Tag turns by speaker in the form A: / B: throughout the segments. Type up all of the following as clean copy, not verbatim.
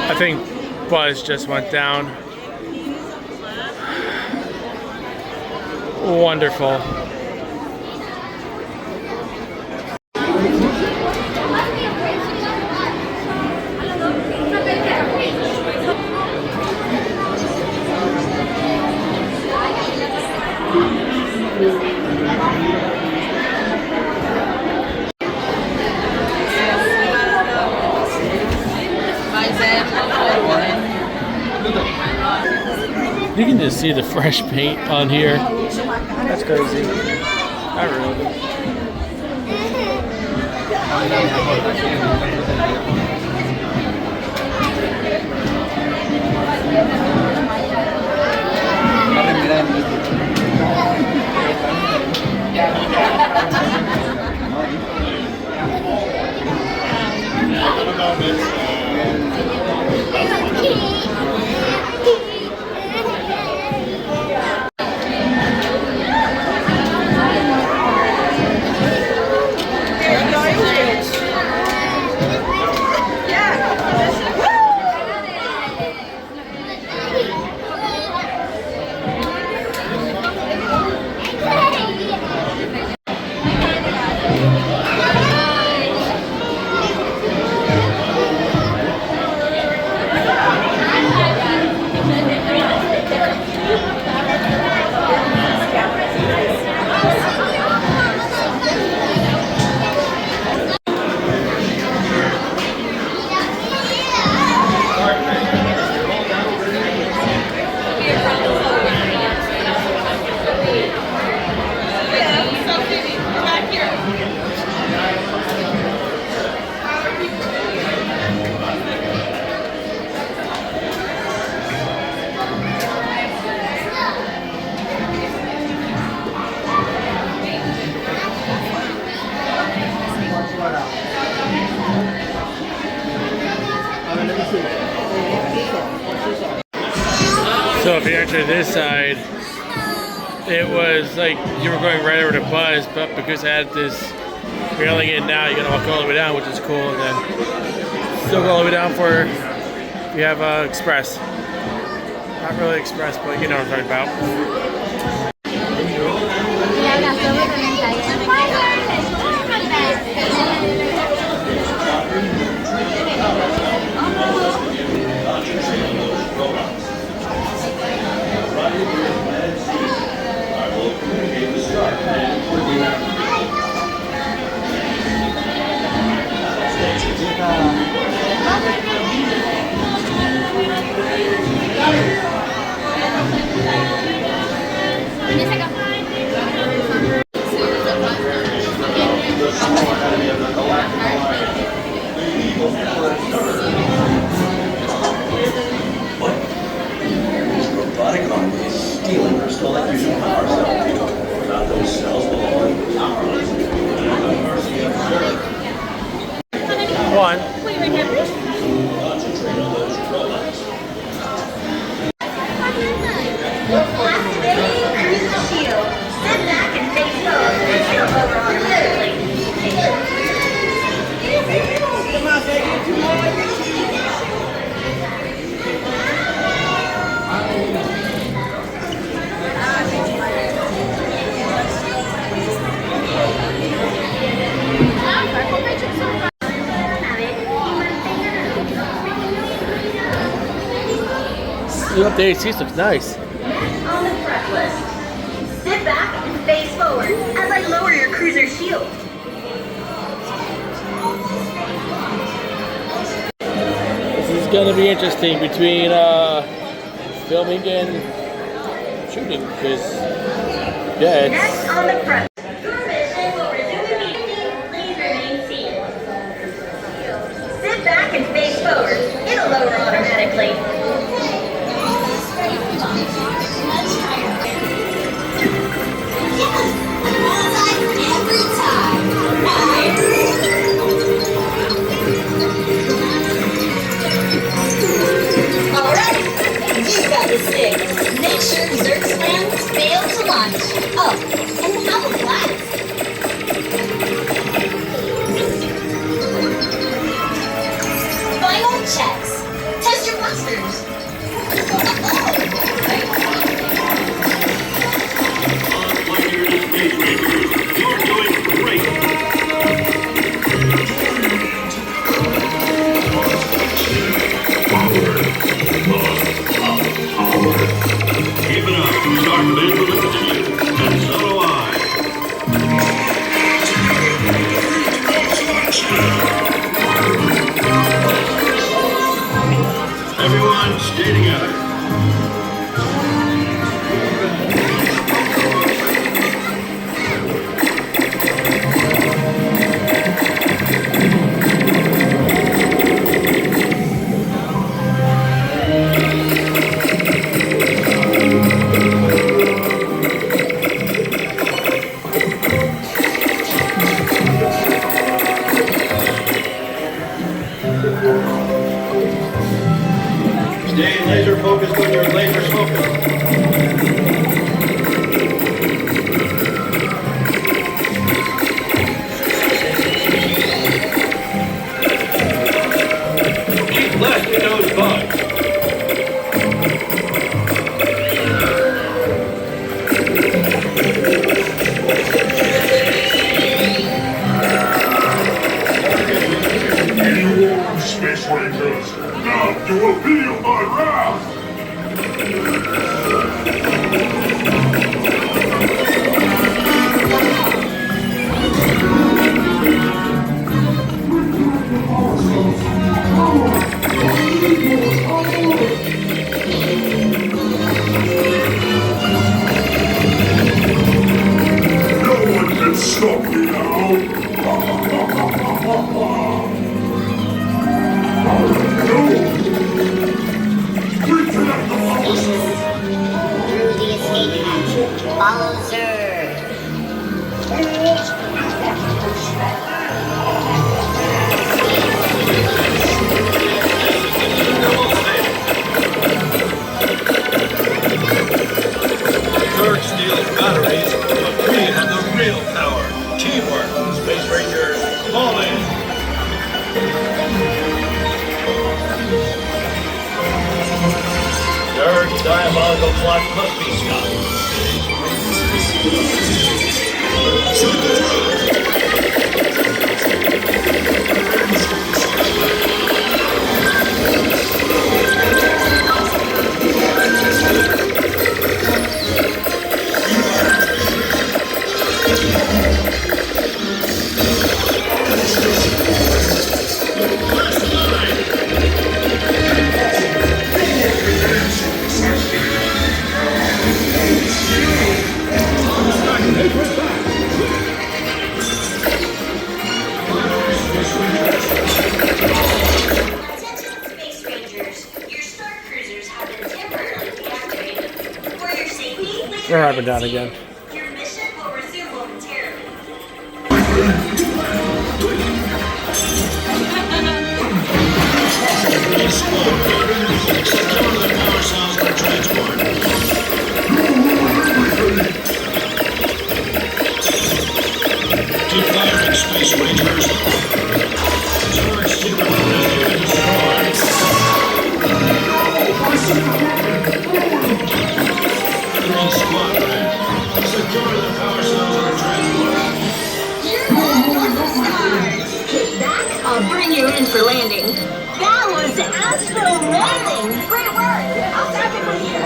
A: I think Buzz just went down. Wonderful. You can just see the fresh paint on here. That's crazy. Not really. So if you enter this side, it was like you were going right over to Buzz, but because I had this railing in now, you're gonna walk all the way down, which is cool, and then still go all the way down for if you have Express. Not really Express, but you know what I'm talking about. One. You up the AC, looks nice.
B: On the front list. Sit back and face forward as I lower your cruiser shield.
A: This is gonna be interesting between filming and shooting because yeah,
B: Next on the press. Your mission will resume immediately. Please remain seated. Sit back and face forward. It'll lower automatically.
C: Alright, you got the stick. Make sure dessert slams fail to launch. Oh, and how flat? Final checks. Test your blasters.
D: You're doing great. Keep it up. Start men will listen to you. And so do I. Everyone, stay together. Stay laser focused when you're laser smoking. Keep blasting those bugs.
E: You are Space Rangers. Now you will feel my wrath. No one can stop me now. Reconnect the power cells.
C: Through the escape hatch. Follow Zerg.
D: Zerg steals batteries, but we have the real power. Teamwork. Space Rangers, fall in. Zerg's diabolical plot must be stopped.
B: Attention Space Rangers. Your star cruisers have been temporarily deactivated. For your safety, please
A: We're up
B: remain
A: and down
B: seated.
A: again.
B: Your mission will resume momentarily.
D: Secure the power cells for transport. Keep firing, Space Rangers. Zerg's secret weapon has been destroyed. Green Squadron. Secure the power cells for transport.
B: Kick back, I'll bring you in for landing. That was Astro landing! Great work! I'll take it from here.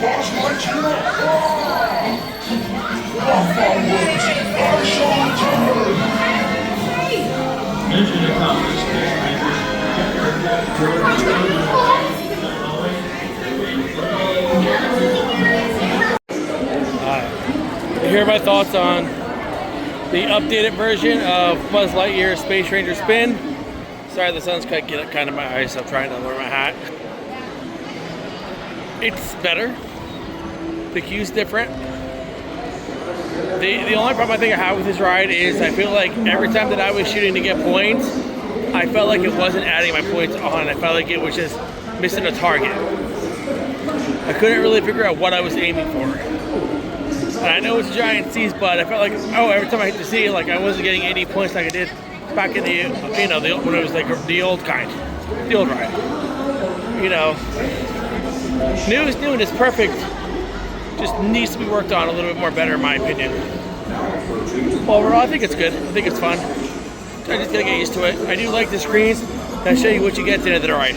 E: Boss Lightyear. Alpha words, I shall return.
D: Mission accomplished, Space
A: You hear my thoughts on the updated version of Buzz Lightyear Space Ranger Spin. Sorry, the sun's kind of my eyes, so I'm trying to wear my hat. It's better. The cue's different. The only problem I think I have with this ride is I feel like every time that I was shooting to get points, I felt like it wasn't adding my points on. I felt like it was just missing a target. I couldn't really figure out what I was aiming for. And I know it's giant C's, but I felt like, oh, every time I hit the C, like I wasn't getting 80 points like I did back in the, you know, when it was like the old kind, the old ride. You know, new is new and it's perfect. Just needs to be worked on a little bit more better, in my opinion. Overall, I think it's good. I think it's fun. I just gotta get used to it. I do like the screens that show you what you get at the end of the ride.